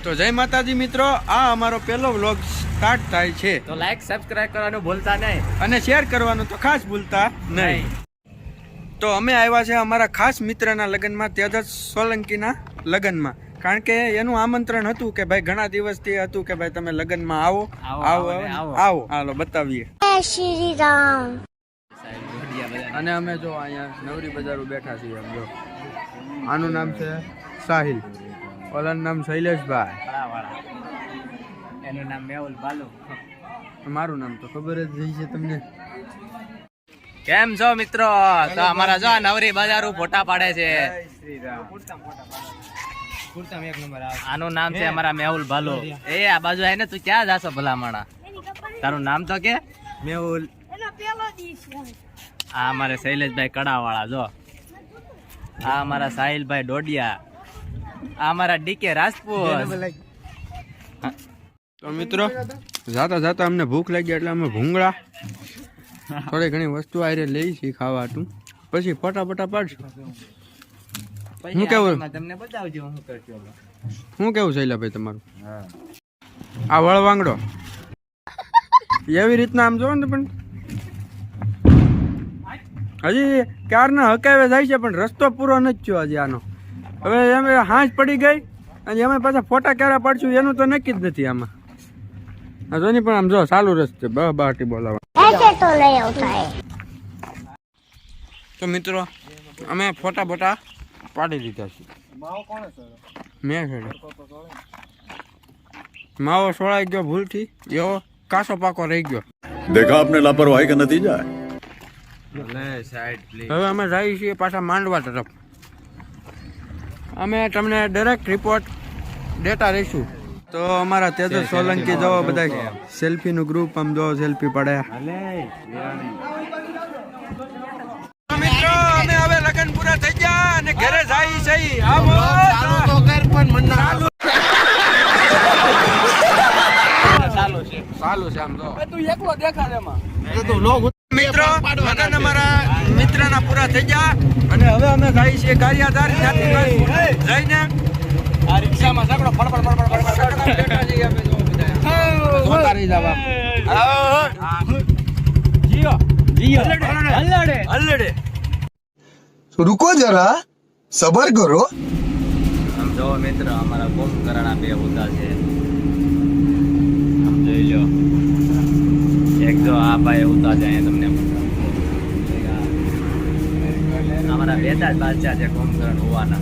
તો જય માતાજી મિત્રો, આ અમારો પહેલો વ્લોગ સ્ટાર્ટ થાય છે, તો લાઈક સબસ્ક્રાઇબ કરવાનું ભૂલતા નહીં અને શેર કરવાનું તો ખાસ ભૂલતા નહીં. તો અમે આવ્યા છે અમારા ખાસ મિત્રના લગ્નમાં, તેજસ સોલંકીના લગ્નમાં. કારણ કે એનું આમંત્રણ હતું કે ભાઈ ઘણા દિવસથી હતું કે ભાઈ તમે લગ્નમાં આવો આવો આવો. હાલો બતાવીએ. શ્રી રામ. અને અમે જો અહીંયા નવરી બજારો બેઠા છીએ. એમ જો આનું નામ છે સાહિલ, ઓલાનું નામ શૈલેષભાઈ, એનું નામ મેહુલ ભાલુ, મારું નામ તો ખબર જ રહી છે તમને. કેમ છો મિત્રો? તો અમારા જો નવરી બજારો ફોટા પાડે છે. આનું નામ છે અમારા મેહુલ ભાલુ. એ આ બાજુ આવીને તું ક્યાં જાશો ભલા માણા? તારું નામ તો કે મેહુલ. આ અમારે શૈલેષભાઈ કડાવાળા જો, આ અમારા સાહિલભાઈ ડોડિયા, આ અમારા ડીકે રાજપૂત. તો મિત્રો જાતા જાતા અમને ભૂખ લાગી એટલે અમે ભૂંગળા થોડી ઘણી વસ્તુ આરે લઈ છીએ ખાવા હતું, પછી ફટાફટા પાડશું. હું કેવું તમને બતાવજો હું કરજો. શું કેવું શૈલાભાઈ તમારું? આ વળવાંગડો એવી રીતના આમ જોવો ને, પણ હજી ક્યારના હકાવે જાય છે પણ રસ્તો પૂરો નથી થયો હજી આનો. હવે અમે હાંજ પડી ગઈ અને અમે પાછા ફોટા ક્યારે પાડશું એનું તો નક્કી જ નથી આમાં. જોની પણ આમ જો ચાલુ રસ્તે બાટી બોલાવા. તો મિત્રો અમે ફોટા બોટા પાડી લીધા છે. મેં છે માવો સોળાઈ ગયો ભૂલથી, એવો કાસો પાકો રહી ગયો. देखा आपने लापरवाही का नतीजा है. હવે અમે જઈએ છીએ પાછા માંડવા તરફ. અમે તમને ડાયરેક્ટ રિપોર્ટ દેતા રહીશું. તો અમારા તેજસ સોલંકી જો બધા સેલ્ફી નું ગ્રુપ આમ જો સેલ્ફી પડે. મિત્રો અમે હવે લગન પૂરા થઈ ગયા અને ઘરે જઈ જઈ. ચાલુ છે આમ જો તું એકલો દેખાડ એમાં. મિત્રો લગન અમારા મિત્રના પૂરા થઈ ગયા અને હવે અમે જઈએ છીએ ગારિયાધાર. ત્યાંથી જઈને આ રિક્ષામાં સગડો ફડફડ બેઠા છીએ અમે જો બધા જોતા રહી જાવ. જીઓ જીઓ અલ્લડે અલ્લડે. रुको जरा सबर करो. આમ જો મિત્ર અમારા કુંભકર્ણા બે હોતા છે. આમ જોઈ લો, એક જો આ ભાઈ હોતા છે તમને. અમારા બેટા જ બાદશાહ છે કુંભકર્ણ હોવાના.